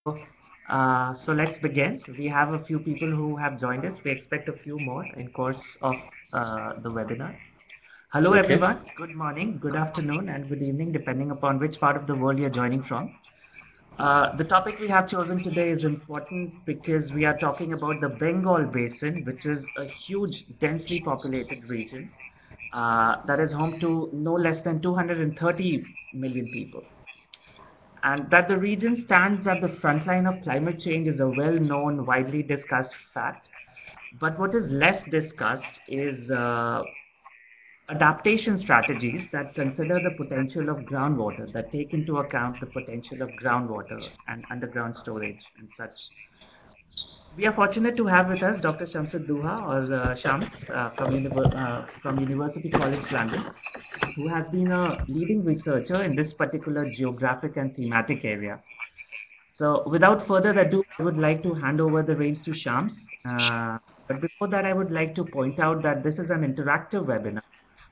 So let's begin. We have a few people who have joined us. We expect a few more in course of the webinar. Hello, Okay. everyone. Good morning, good afternoon, and good evening, depending upon which part of the world you're joining from. The topic we have chosen today is important because we are talking about the Bengal Basin, which is a huge, densely populated region that is home to no less than 230 million people. And that the region stands at the front line of climate change is a well-known, widely discussed fact. But what is less discussed is adaptation strategies that consider the potential of groundwater, that take into account the potential of groundwater and underground storage and such. We are fortunate to have with us Dr. Shamsud Duha or Shams from University College London, who has been a leading researcher in this particular geographic and thematic area. So without further ado, I would like to hand over the reins to Shams. But before that, I would like to point out that this is an interactive webinar.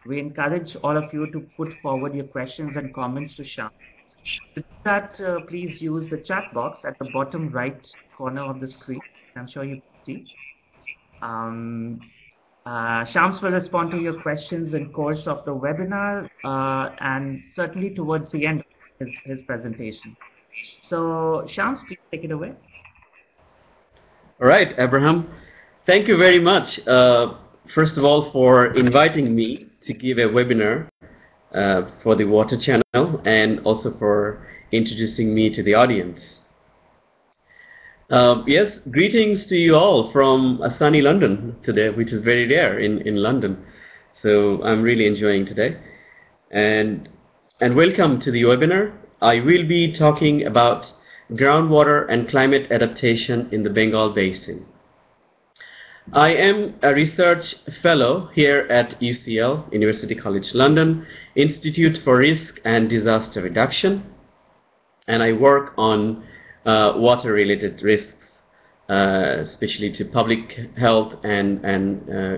We encourage all of you to put forward your questions and comments to Shams. To do that, please use the chat box at the bottom right corner of the screen. I'm sure you can see. Shams will respond to your questions in course of the webinar and certainly towards the end of his presentation. So, Shams, please take it away. All right, Abraham. Thank you very much, first of all, for inviting me to give a webinar for the Water Channel and also for introducing me to the audience. Yes, greetings to you all from a sunny London today, which is very rare in London. So I'm really enjoying today. And welcome to the webinar. I will be talking about groundwater and climate adaptation in the Bengal Basin. I am a research fellow here at UCL, University College London, Institute for Risk and Disaster Reduction, and I work on water-related risks, especially to public health and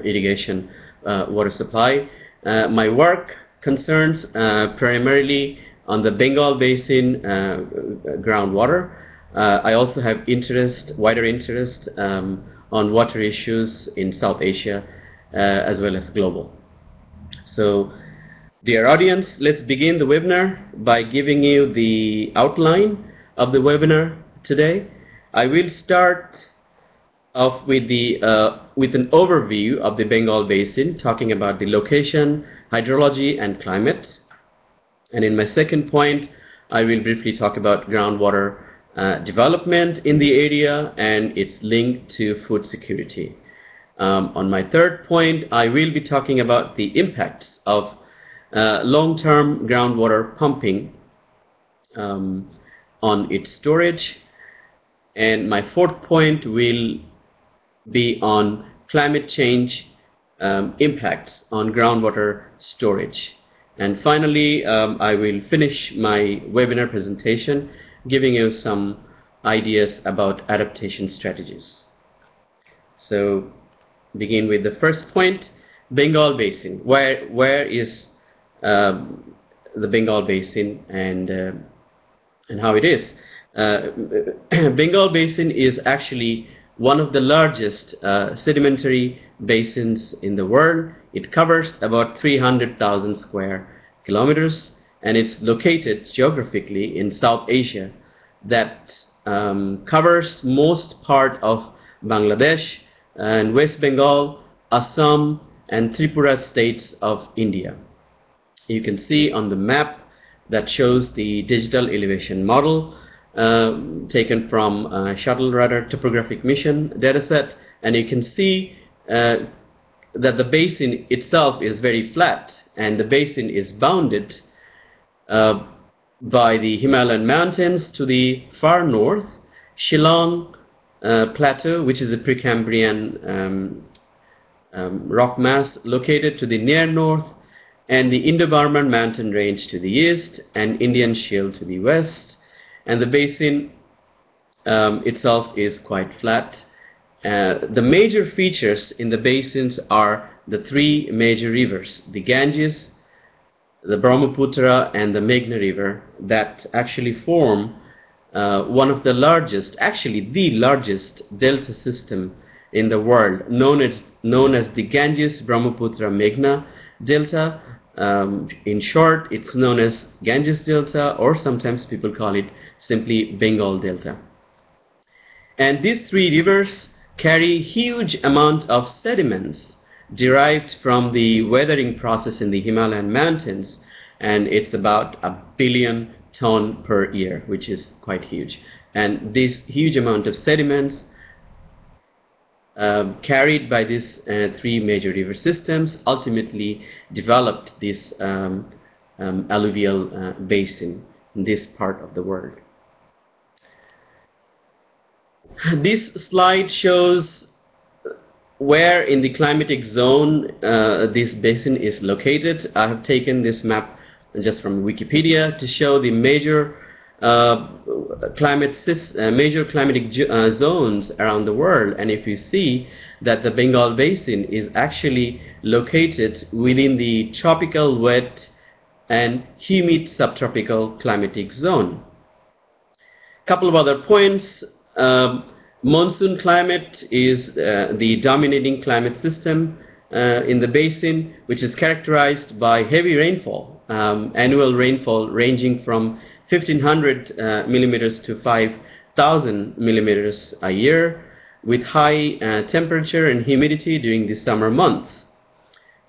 irrigation water supply. My work concerns primarily on the Bengal Basin groundwater. I also have wider interest on water issues in South Asia as well as global. So, dear audience, let's begin the webinar by giving you the outline of the webinar today. I will start off with an overview of the Bengal Basin, talking about the location, hydrology, and climate. And in my second point, I will briefly talk about groundwater development in the area and its link to food security. On my third point, I will be talking about the impacts of long-term groundwater pumping on its storage. And my fourth point will be on climate change impacts on groundwater storage. And finally, I will finish my webinar presentation giving you some ideas about adaptation strategies. So, begin with the first point, Bengal Basin. Where is the Bengal Basin and how it is? Bengal Basin is actually one of the largest sedimentary basins in the world. It covers about 300,000 square kilometers, and it's located geographically in South Asia that covers most part of Bangladesh and West Bengal, Assam, and Tripura states of India. You can see on the map that shows the digital elevation model taken from Shuttle Radar Topographic Mission dataset, and you can see that the basin itself is very flat, and the basin is bounded by the Himalayan mountains to the far north, Shillong Plateau, which is a Precambrian rock mass located to the near north, and the Indo-Burman mountain range to the east, and Indian Shield to the west. And the basin itself is quite flat. The major features in the basins are the three major rivers, the Ganges, the Brahmaputra, and the Meghna River, that actually form one of the largest, actually the largest delta system in the world, known as the Ganges Brahmaputra Meghna Delta. In short, it's known as Ganges Delta, or sometimes people call it simply Bengal Delta. And these three rivers carry huge amount of sediments derived from the weathering process in the Himalayan mountains, and it's about 1 billion ton per year, which is quite huge. And this huge amount of sediments carried by these three major river systems ultimately developed this alluvial basin in this part of the world. This slide shows where in the climatic zone this basin is located. I have taken this map just from Wikipedia to show the major climatic zones around the world. And if you see that the Bengal Basin is actually located within the tropical wet and humid subtropical climatic zone. Couple of other points. Monsoon climate is the dominating climate system in the basin, which is characterized by heavy rainfall, annual rainfall ranging from 1,500 millimeters to 5,000 millimeters a year, with high temperature and humidity during the summer months.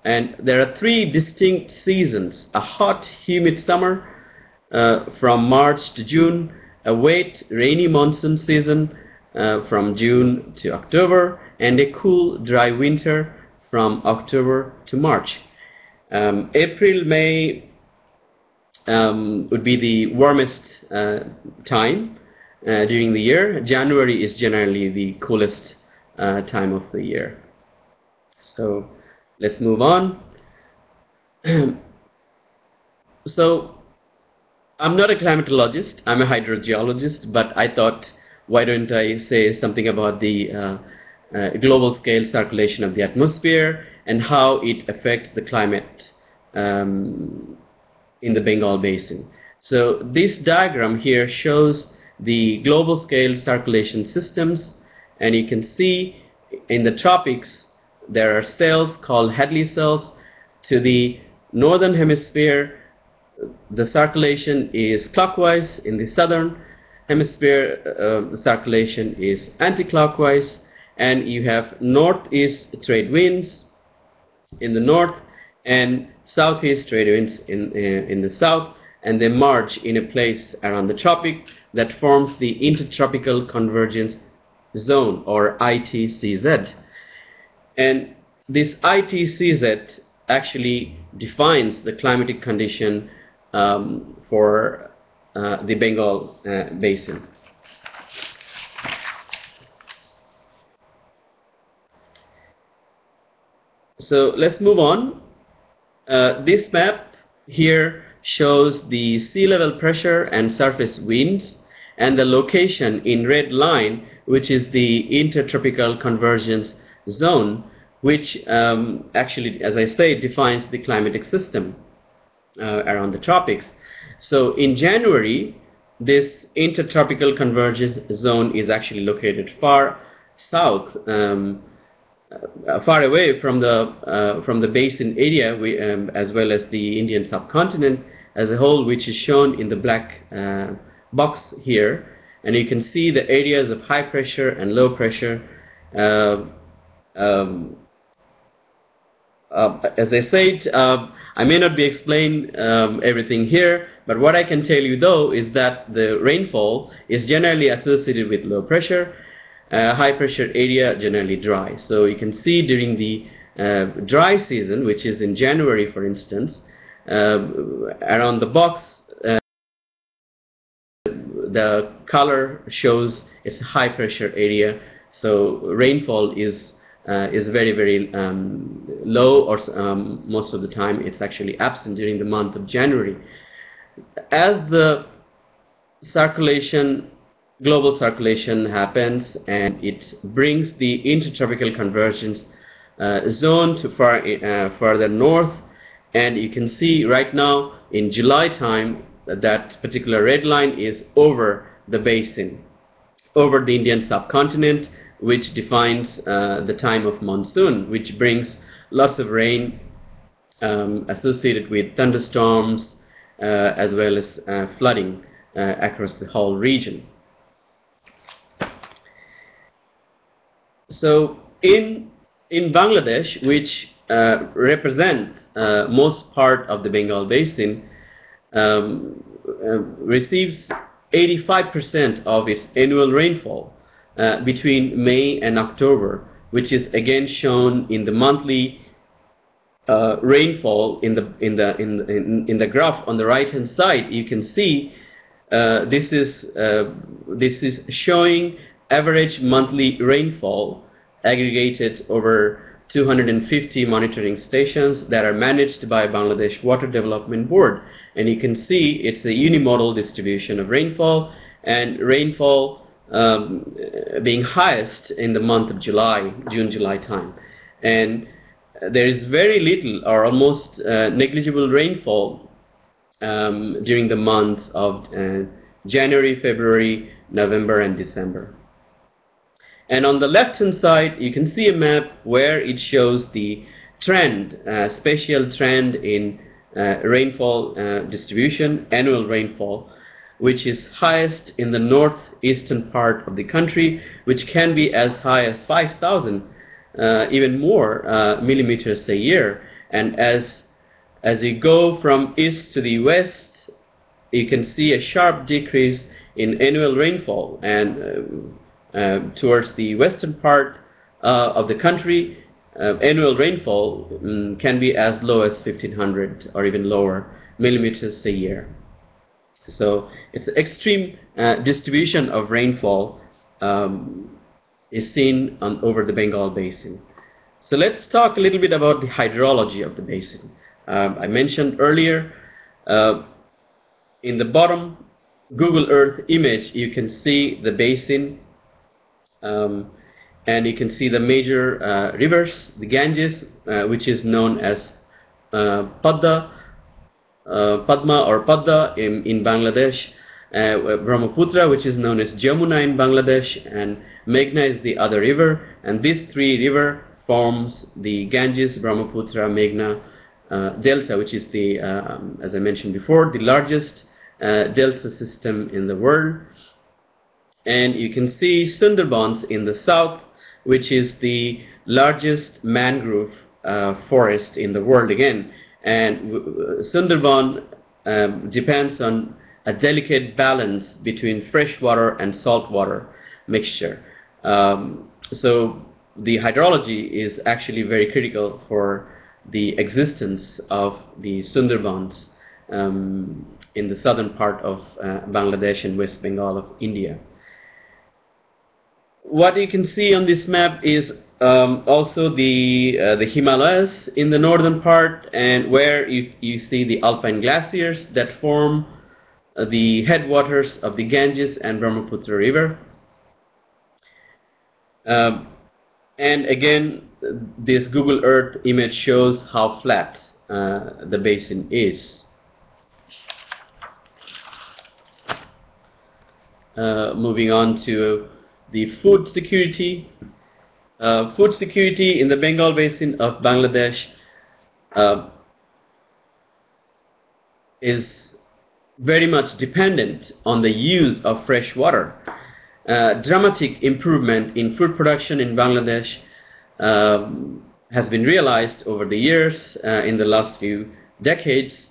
And there are three distinct seasons: a hot, humid summer from March to June, a wet, rainy monsoon season from June to October, and a cool, dry winter from October to March. April, May would be the warmest time during the year. January is generally the coolest time of the year. So let's move on. So I'm not a climatologist, I'm a hydrogeologist, but I thought, why don't I say something about the global scale circulation of the atmosphere and how it affects the climate in the Bengal Basin. So this diagram here shows the global scale circulation systems, and you can see in the tropics there are cells called Hadley cells. To the northern hemisphere, the circulation is clockwise. In the southern hemisphere, the circulation is anti-clockwise, and you have northeast trade winds in the north and southeast trade winds in the south, and they merge in a place around the tropic that forms the Intertropical Convergence Zone, or ITCZ. And this ITCZ actually defines the climatic condition for the Bengal Basin. So let's move on. This map here shows the sea level pressure and surface winds, and the location in red line, which is the Intertropical Convergence Zone, which actually, as I say, defines the climatic system around the tropics. So in January, this Intertropical Convergence Zone is actually located far south, far away from the basin area, as well as the Indian subcontinent as a whole, which is shown in the black box here. And you can see the areas of high pressure and low pressure. As I said, I may not be explaining everything here, but what I can tell you though is that the rainfall is generally associated with low pressure, high pressure area generally dry. So you can see during the dry season, which is in January for instance, around the box the color shows it's a high pressure area, so rainfall is very, very low, or most of the time it's actually absent during the month of January. As the circulation, global circulation happens and it brings the Intertropical Convergence zone to further north, and you can see right now in July time that particular red line is over the basin over the Indian subcontinent, which defines the time of monsoon, which brings lots of rain associated with thunderstorms as well as flooding across the whole region. So in Bangladesh, which represents most part of the Bengal Basin, receives 85% of its annual rainfall between May and October, which is again shown in the monthly rainfall in the graph on the right hand side. You can see this is showing average monthly rainfall aggregated over 250 monitoring stations that are managed by Bangladesh Water Development Board, and you can see it's a unimodal distribution of rainfall, and rainfall being highest in the month of June-July time, and there is very little or almost negligible rainfall during the months of January, February, November, and December. And on the left hand side you can see a map where it shows the trend, spatial trend in rainfall distribution, annual rainfall, which is highest in the northeastern part of the country, which can be as high as 5,000 even more millimeters a year. And as you go from east to the west, you can see a sharp decrease in annual rainfall, and towards the western part of the country, annual rainfall can be as low as 1,500 or even lower millimeters a year. So it's an extreme distribution of rainfall is seen over the Bengal Basin. So let's talk a little bit about the hydrology of the basin. I mentioned earlier in the bottom Google Earth image you can see the basin, and you can see the major rivers, the Ganges, which is known as Padma or Padda in Bangladesh, Brahmaputra, which is known as Jamuna in Bangladesh, and Meghna is the other river, and these three rivers forms the Ganges, Brahmaputra, Meghna delta, which is the, as I mentioned before, the largest delta system in the world. And you can see Sundarbans in the south, which is the largest mangrove forest in the world again. And Sundarban depends on a delicate balance between freshwater and saltwater mixture. So the hydrology is actually very critical for the existence of the Sundarbans in the southern part of Bangladesh and West Bengal of India. What you can see on this map is also the Himalayas in the northern part, and where you see the alpine glaciers that form the headwaters of the Ganges and Brahmaputra river. And again, this Google Earth image shows how flat the basin is. Moving on to the food security. Food security in the Bengal Basin of Bangladesh is very much dependent on the use of fresh water. Dramatic improvement in food production in Bangladesh has been realized over the years in the last few decades,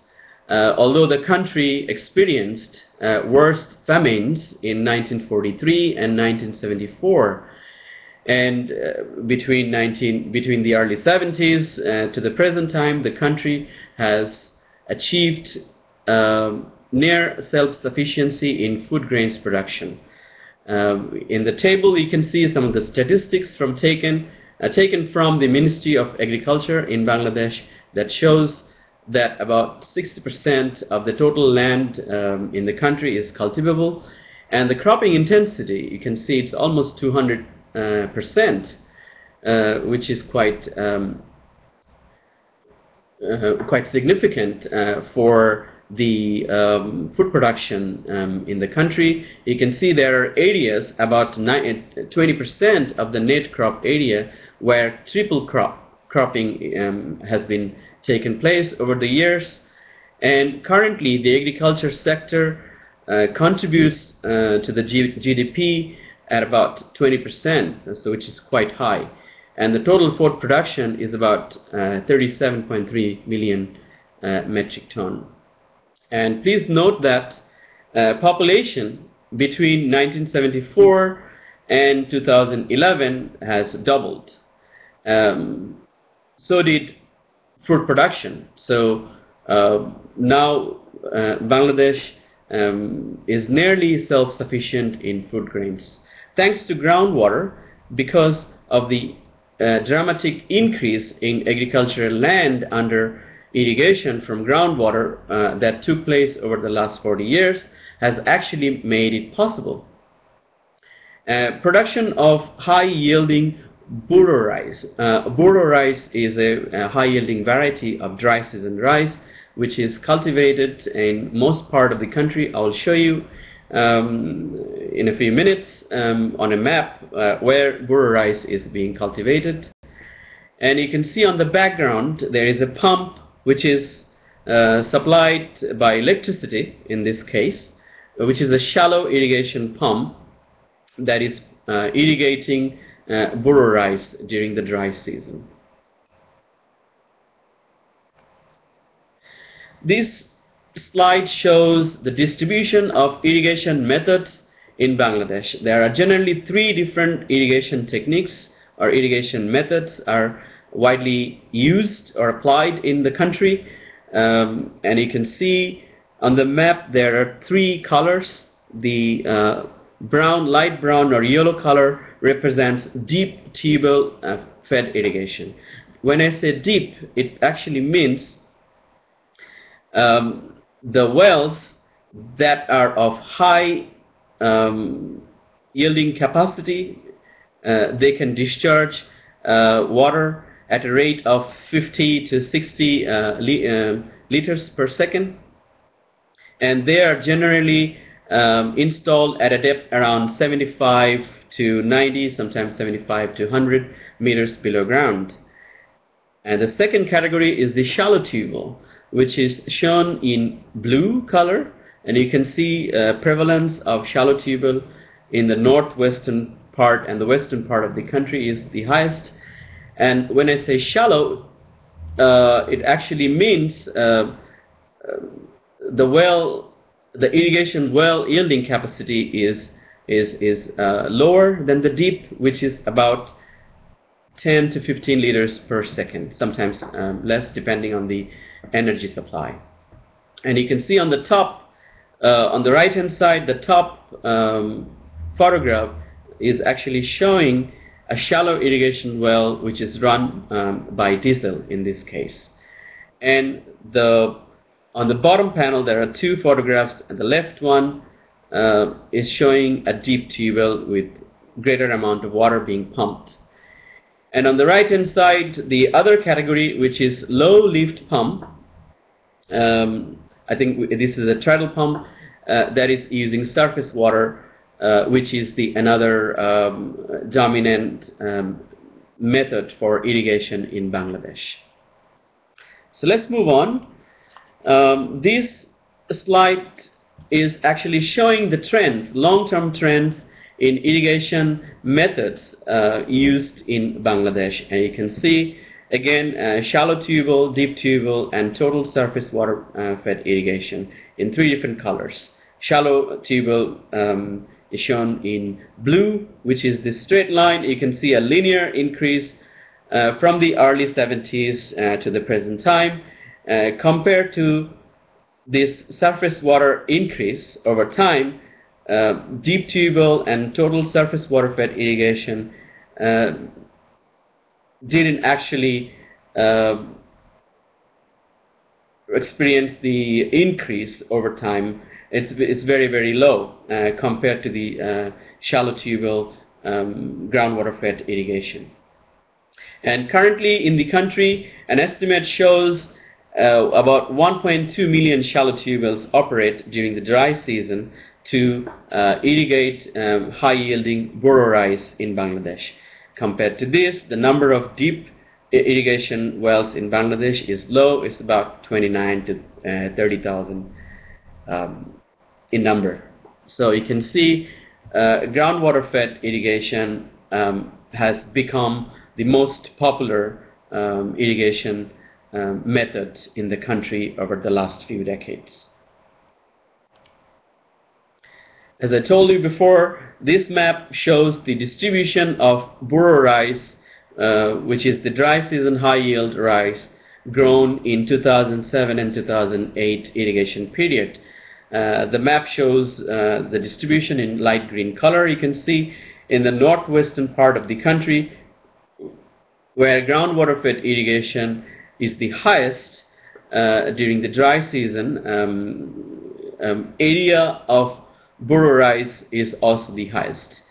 although the country experienced worst famines in 1943 and 1974, and between the early 70s to the present time, the country has achieved near self-sufficiency in food grains production. In the table you can see some of the statistics taken from the Ministry of Agriculture in Bangladesh that shows that about 60% of the total land in the country is cultivable, and the cropping intensity, you can see it's almost 200%, which is quite significant for the food production in the country, you can see there are areas, about 20% of the net crop area, where triple cropping has been taken place over the years. And currently the agriculture sector contributes to the GDP at about 20%, so which is quite high. And the total food production is about 37.3 million metric ton. And please note that population between 1974 and 2011 has doubled. So did food production. So now Bangladesh is nearly self-sufficient in food grains, thanks to groundwater, because of the dramatic increase in agricultural land under irrigation from groundwater that took place over the last 40 years has actually made it possible. Production of high-yielding Boro rice. Boro rice is a high-yielding variety of dry season rice which is cultivated in most part of the country. I will show you in a few minutes on a map where Boro rice is being cultivated. And you can see on the background there is a pump which is supplied by electricity in this case, which is a shallow irrigation pump that is irrigating Boro rice during the dry season. This slide shows the distribution of irrigation methods in Bangladesh. There are generally 3 different irrigation techniques or irrigation methods are widely used or applied in the country. And you can see on the map there are 3 colors. The brown, light brown or yellow color represents deep tubal fed irrigation. When I say deep, it actually means the wells that are of high yielding capacity, they can discharge water at a rate of 50 to 60 liters per second, and they are generally installed at a depth around 75 to 90, sometimes 75 to 100 meters below ground. And the second category is the shallow tubal, which is shown in blue color, and you can see prevalence of shallow tubal in the northwestern part and the western part of the country is the highest. And when I say shallow, it actually means the irrigation well yielding capacity is lower than the deep, which is about 10 to 15 liters per second, sometimes less depending on the energy supply. And you can see on the top, on the right hand side, the top photograph is actually showing a shallow irrigation well which is run by diesel in this case. And on the bottom panel there are 2 photographs, and the left one is showing a deep tubal with greater amount of water being pumped. And on the right hand side, the other category, which is low lift pump, I think this is a treadle pump that is using surface water, which is another dominant method for irrigation in Bangladesh. So let's move on. This slide is actually showing the trends, long-term trends in irrigation methods used in Bangladesh. And you can see again shallow tubal, deep tubal, and total surface water fed irrigation in 3 different colors. Shallow tubal is shown in blue, which is the straight line. You can see a linear increase from the early 70s to the present time. Compared to this surface water increase over time, deep tubal and total surface water fed irrigation didn't actually experience the increase over time. It's very, very low compared to the shallow tubal groundwater fed irrigation. And currently in the country, an estimate shows about 1.2 million shallow tube wells operate during the dry season to irrigate high-yielding Boro rice in Bangladesh. Compared to this, the number of deep irrigation wells in Bangladesh is low. It's about 29 to 30,000 in number. So you can see groundwater-fed irrigation has become the most popular irrigation method in the country over the last few decades. As I told you before, this map shows the distribution of Boro rice, which is the dry season high yield rice grown in 2007 and 2008 irrigation period. The map shows the distribution in light green color. You can see in the northwestern part of the country where groundwater fed irrigation is the highest during the dry season. Area of Boro rice is also the highest.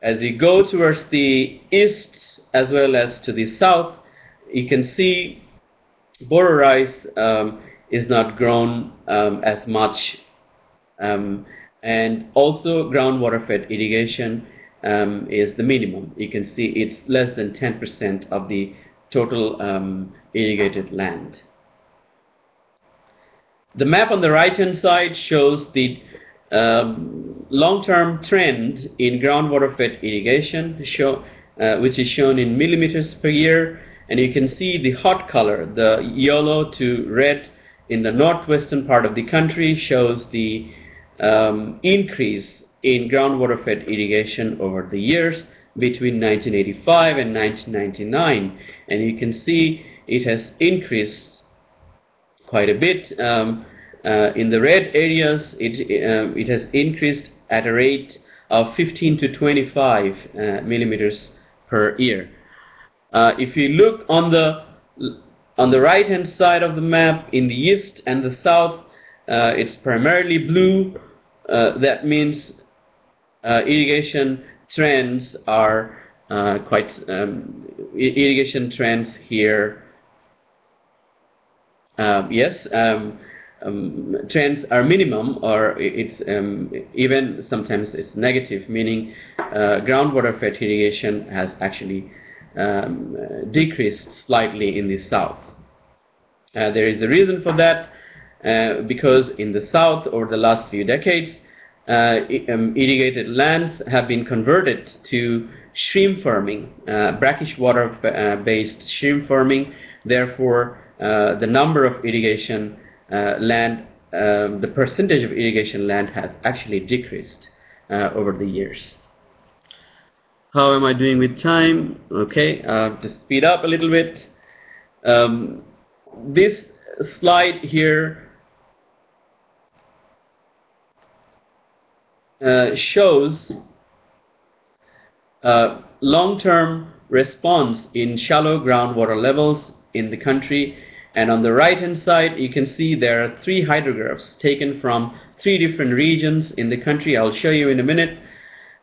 As you go towards the east as well as to the south, you can see Boro rice is not grown as much, and also groundwater fed irrigation is the minimum. You can see it's less than 10% of the total irrigated land. The map on the right hand side shows the long-term trend in groundwater fed irrigation, which is shown in millimeters per year, and you can see the hot color, the yellow to red in the northwestern part of the country shows the increase in groundwater fed irrigation over the years between 1985 and 1999, and you can see it has increased quite a bit. In the red areas, it has increased at a rate of 15 to 25 millimeters per year. If you look on the right hand side of the map, in the east and the south, it's primarily blue. That means irrigation trends are irrigation trends here. Yes. Trends are minimum, or it's even sometimes it's negative, meaning groundwater fed irrigation has actually decreased slightly in the south. There is a reason for that, because in the south over the last few decades irrigated lands have been converted to shrimp farming, brackish water based shrimp farming. Therefore the number of irrigation land, the percentage of irrigation land has actually decreased over the years. How am I doing with time? Okay, to speed up a little bit. This slide here shows long-term response in shallow groundwater levels in the country. And on the right hand side, you can see there are 3 hydrographs taken from 3 different regions in the country. I'll show you in a minute.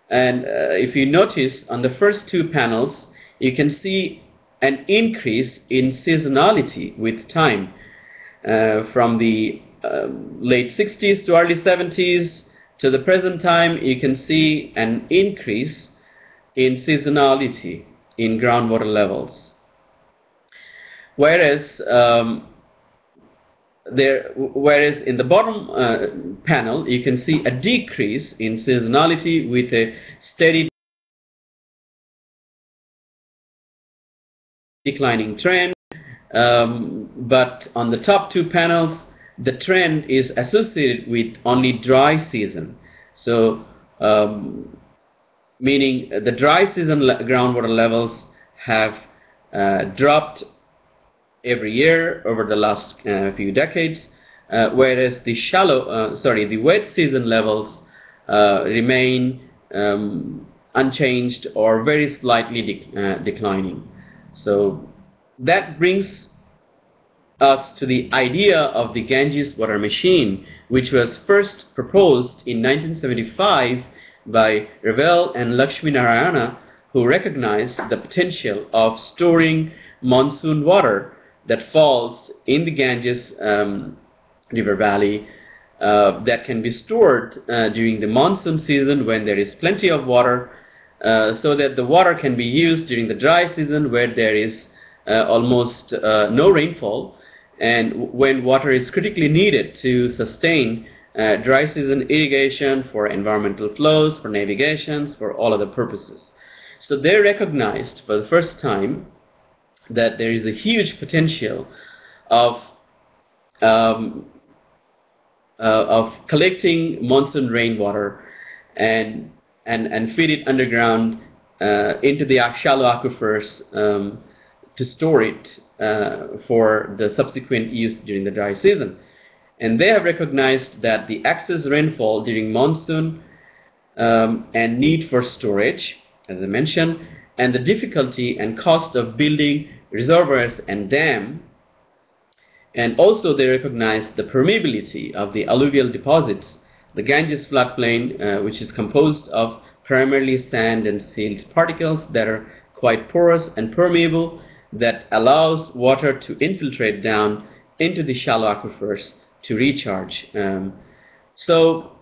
And if you notice on the first 2 panels, you can see an increase in seasonality with time. From the late 60s to early 70s to the present time, you can see an increase in seasonality in groundwater levels. Whereas in the bottom panel, you can see a decrease in seasonality with a steady declining trend. But on the top 2 panels, the trend is associated with only dry season. So meaning the dry season groundwater levels have dropped every year over the last few decades, whereas the wet season levels remain unchanged or very slightly declining. So that brings us to the idea of the Ganges water machine, which was first proposed in 1975 by Ravel and Lakshmi Narayana, who recognized the potential of storing monsoon water that falls in the Ganges river valley that can be stored during the monsoon season when there is plenty of water, so that the water can be used during the dry season where there is almost no rainfall, and when water is critically needed to sustain dry season irrigation for environmental flows, for navigations, for all other purposes. So they recognized for the first time that there is a huge potential of collecting monsoon rainwater and feed it underground into the shallow aquifers to store it for the subsequent use during the dry season. And they have recognized that the excess rainfall during monsoon and need for storage, as I mentioned, and the difficulty and cost of building reservoirs and dam. And also they recognize the permeability of the alluvial deposits, the Ganges floodplain, which is composed of primarily sand and silt particles that are quite porous and permeable, that allows water to infiltrate down into the shallow aquifers to recharge. So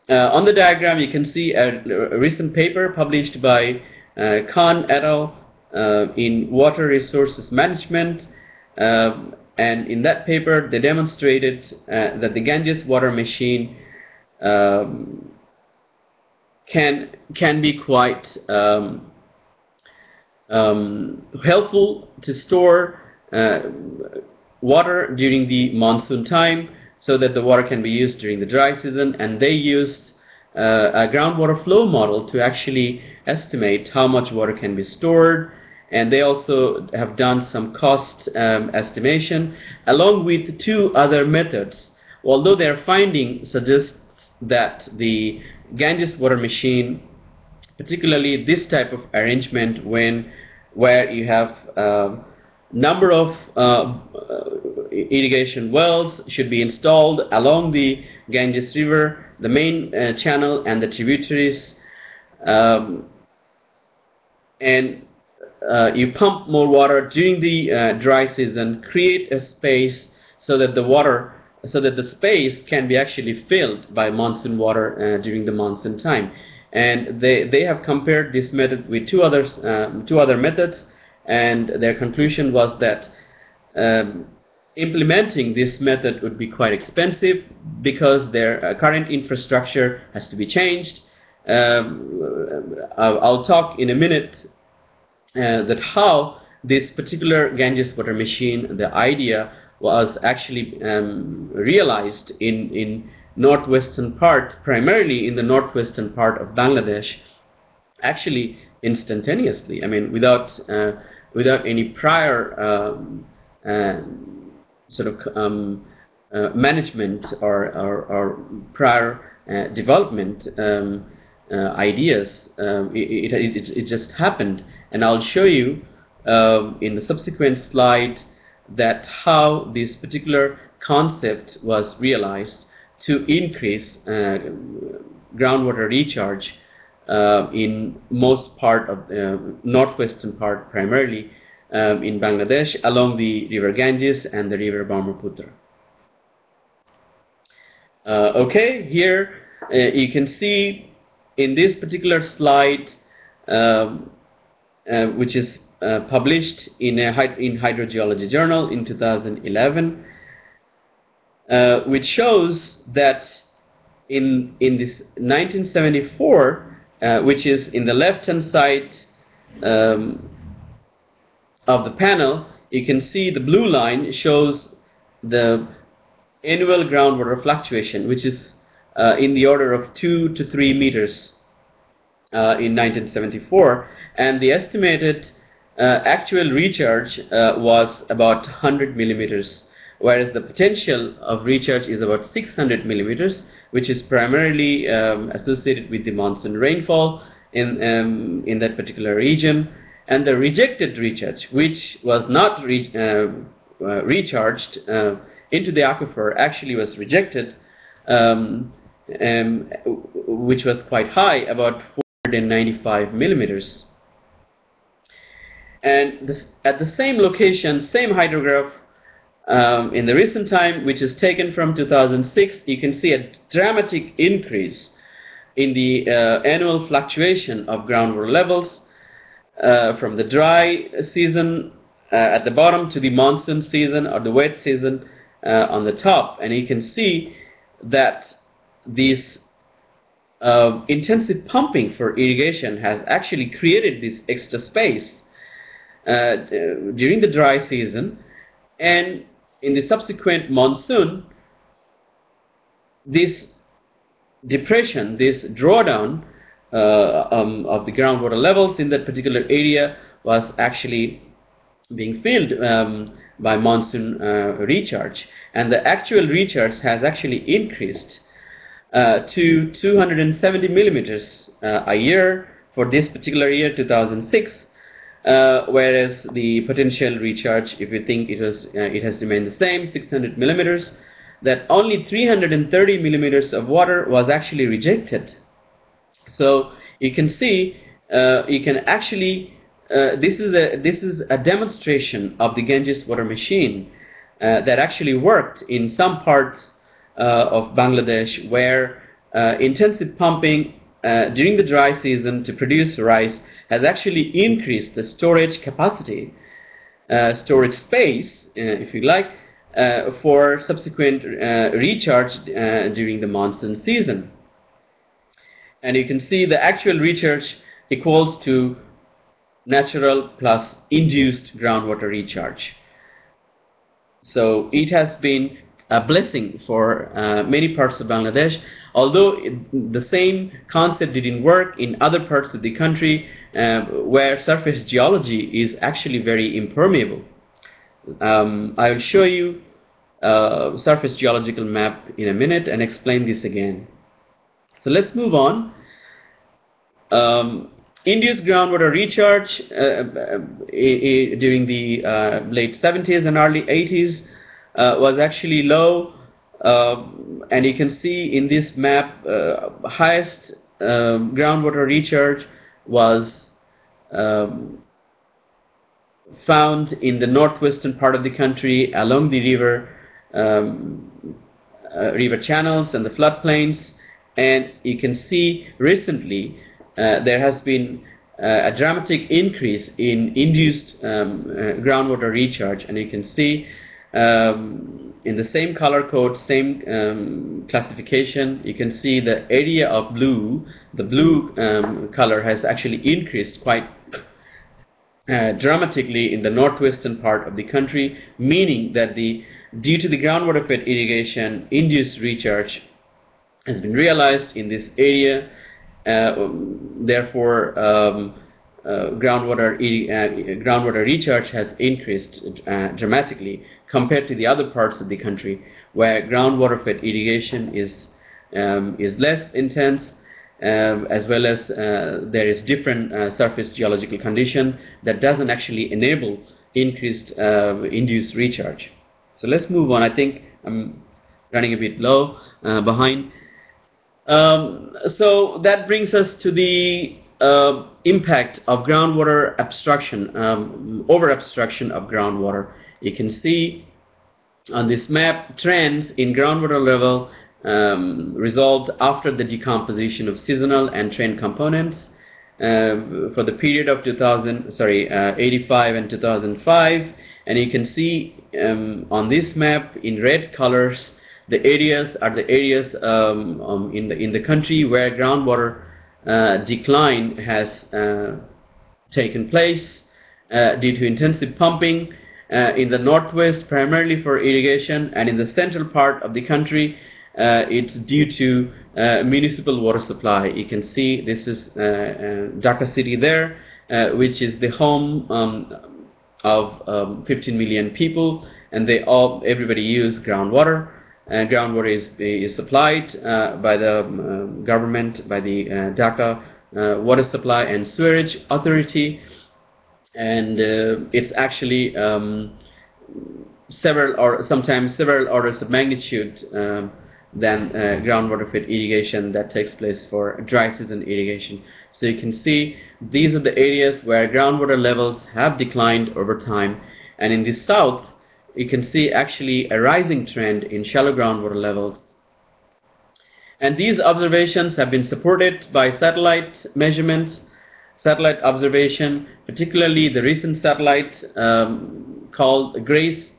on the diagram you can see a recent paper published by Khan et al. In Water Resources Management, and in that paper they demonstrated that the Ganges water machine can be quite helpful to store water during the monsoon time, so that the water can be used during the dry season. And they used a groundwater flow model to actually estimate how much water can be stored, and they also have done some cost estimation along with two other methods, although their finding suggests that the Ganges water machine, particularly this type of arrangement where you have number of irrigation wells should be installed along the Ganges river, the main channel and the tributaries, and you pump more water during the dry season, create a space so that the space can be actually filled by monsoon water during the monsoon time. And they have compared this method with two other methods, and their conclusion was that implementing this method would be quite expensive because their current infrastructure has to be changed. I'll talk in a minute that how this particular Ganges water machine, the idea was actually realized in northwestern part, primarily in the northwestern part of Bangladesh, actually instantaneously. I mean, without any prior sort of management or prior development ideas. It just happened, and I'll show you in the subsequent slide that how this particular concept was realized to increase groundwater recharge in most part of the northwestern part, primarily in Bangladesh, along the river Ganges and the river Brahmaputra. Okay, here you can see in this particular slide, which is published in Hydrogeology Journal in 2011, which shows that in this 1974, which is in the left-hand side of the panel, you can see the blue line shows the annual groundwater fluctuation, which is in the order of 2 to 3 meters in 1974, and the estimated actual recharge was about 100 millimeters, whereas the potential of recharge is about 600 millimeters, which is primarily associated with the monsoon rainfall in that particular region. And the rejected recharge, which was not recharged into the aquifer, actually was rejected, which was quite high, about 495 millimeters. And this, at the same location, same hydrograph, in the recent time, which is taken from 2006, you can see a dramatic increase in the annual fluctuation of groundwater levels from the dry season at the bottom to the monsoon season or the wet season on the top. And you can see that this intensive pumping for irrigation has actually created this extra space during the dry season, and in the subsequent monsoon, this depression, this drawdown of the groundwater levels in that particular area was actually being filled by monsoon recharge, and the actual recharge has actually increased to 270 millimeters a year for this particular year, 2006. Whereas the potential recharge, if you think it has remained the same, 600 millimeters, that only 330 millimeters of water was actually rejected. So you can see, you can actually, this is a demonstration of the Ganges water machine that actually worked in some parts of Bangladesh, where intensive pumping during the dry season to produce rice has actually increased the storage capacity, storage space, if you like, for subsequent recharge during the monsoon season. And you can see the actual recharge equals to natural plus induced groundwater recharge. So it has been a blessing for many parts of Bangladesh, although the same concept didn't work in other parts of the country where surface geology is actually very impermeable. I will show you a surface geological map in a minute and explain this again. So let's move on. Induced groundwater recharge during the late 70s and early 80s was actually low, and you can see in this map highest groundwater recharge was found in the northwestern part of the country along the river channels and the floodplains. And you can see recently there has been a dramatic increase in induced groundwater recharge, and you can see in the same color code, same classification, you can see the area of blue, the blue color has actually increased quite dramatically in the northwestern part of the country, meaning that due to the groundwater fed irrigation, induced recharge has been realized in this area. Therefore, groundwater recharge has increased dramatically compared to the other parts of the country, where groundwater fed irrigation is less intense, as well as there is different surface geological condition that doesn't actually enable increased induced recharge. So let's move on. I think I'm running a bit low behind. So that brings us to the impact of groundwater obstruction, over obstruction of groundwater. You can see on this map trends in groundwater level resolved after the decomposition of seasonal and trend components for the period of 85 and 2005. And you can see on this map in red colors, the areas are the areas in the country where groundwater decline has taken place due to intensive pumping. In the northwest, primarily for irrigation, and in the central part of the country, it's due to municipal water supply. You can see this is Dhaka city there, which is the home of 15 million people, and everybody use groundwater. And groundwater is supplied by the government, by the Dhaka Water Supply and Sewerage Authority, and it's actually sometimes several orders of magnitude than groundwater fed irrigation that takes place for dry season irrigation. So you can see these are the areas where groundwater levels have declined over time, and in the south you can see actually a rising trend in shallow groundwater levels. And these observations have been supported by satellite measurements, satellite observation, particularly the recent satellite called GRACE,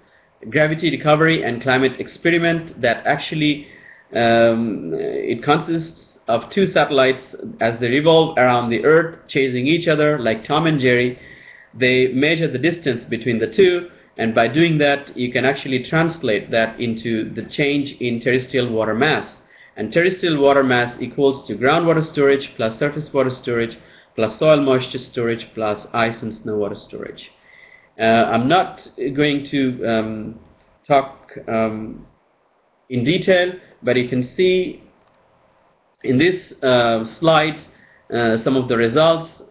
Gravity Recovery and Climate Experiment, that actually it consists of 2 satellites. As they revolve around the Earth, chasing each other like Tom and Jerry, they measure the distance between the 2, and by doing that you can actually translate that into the change in terrestrial water mass. And terrestrial water mass equals to groundwater storage plus surface water storage plus soil moisture storage plus ice and snow water storage. I'm not going to talk in detail, but you can see in this slide some of the results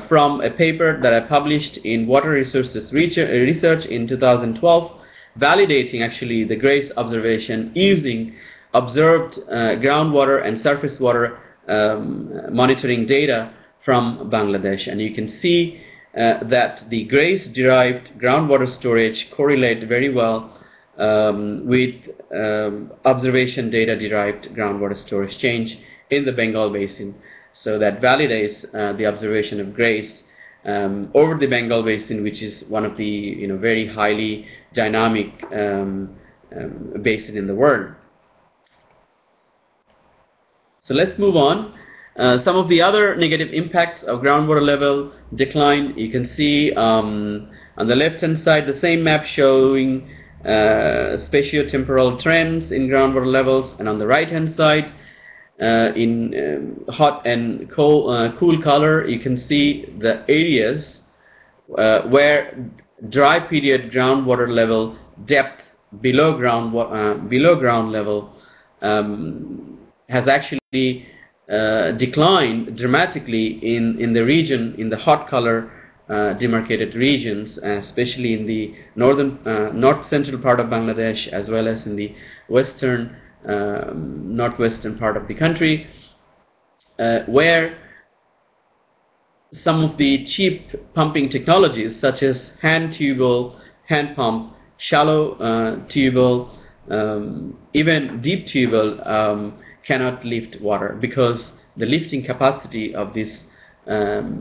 from a paper that I published in Water Resources Research in 2012, validating actually the GRACE observation using observed groundwater and surface water monitoring data from Bangladesh. And you can see that the GRACE derived groundwater storage correlate very well with observation data derived groundwater storage change in the Bengal Basin. So that validates the observation of GRACE over the Bengal Basin, which is one of the very highly dynamic basin in the world. So let's move on. Some of the other negative impacts of groundwater level decline, you can see on the left hand side the same map showing spatio-temporal trends in groundwater levels, and on the right hand side in hot and cool color you can see the areas where dry period groundwater level depth below ground level has actually declined dramatically in the region, in the hot color demarcated regions, especially in the north central part of Bangladesh, as well as in the western northwestern part of the country, where some of the cheap pumping technologies such as hand tubal, hand pump, shallow tubal, even deep tubal cannot lift water, because the lifting capacity of these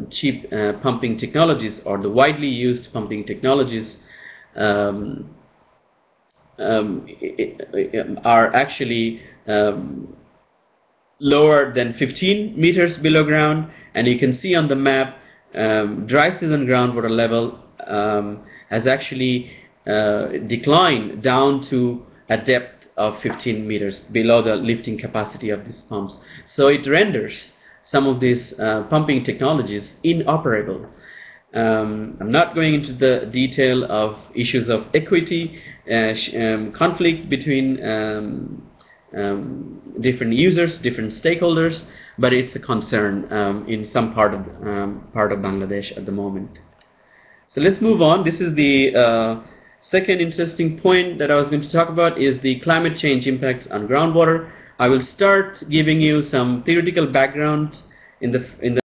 cheap pumping technologies, or the widely used pumping technologies, are actually lower than 15 meters below ground. And you can see on the map dry season groundwater level has actually declined down to a depth of 15 meters below the lifting capacity of these pumps. So it renders some of these pumping technologies inoperable. I'm not going into the detail of issues of equity, conflict between different users, different stakeholders, but it's a concern in some part of Bangladesh at the moment. So let's move on. This is the second interesting point that I was going to talk about, is the climate change impacts on groundwater. I will start giving you some theoretical background in the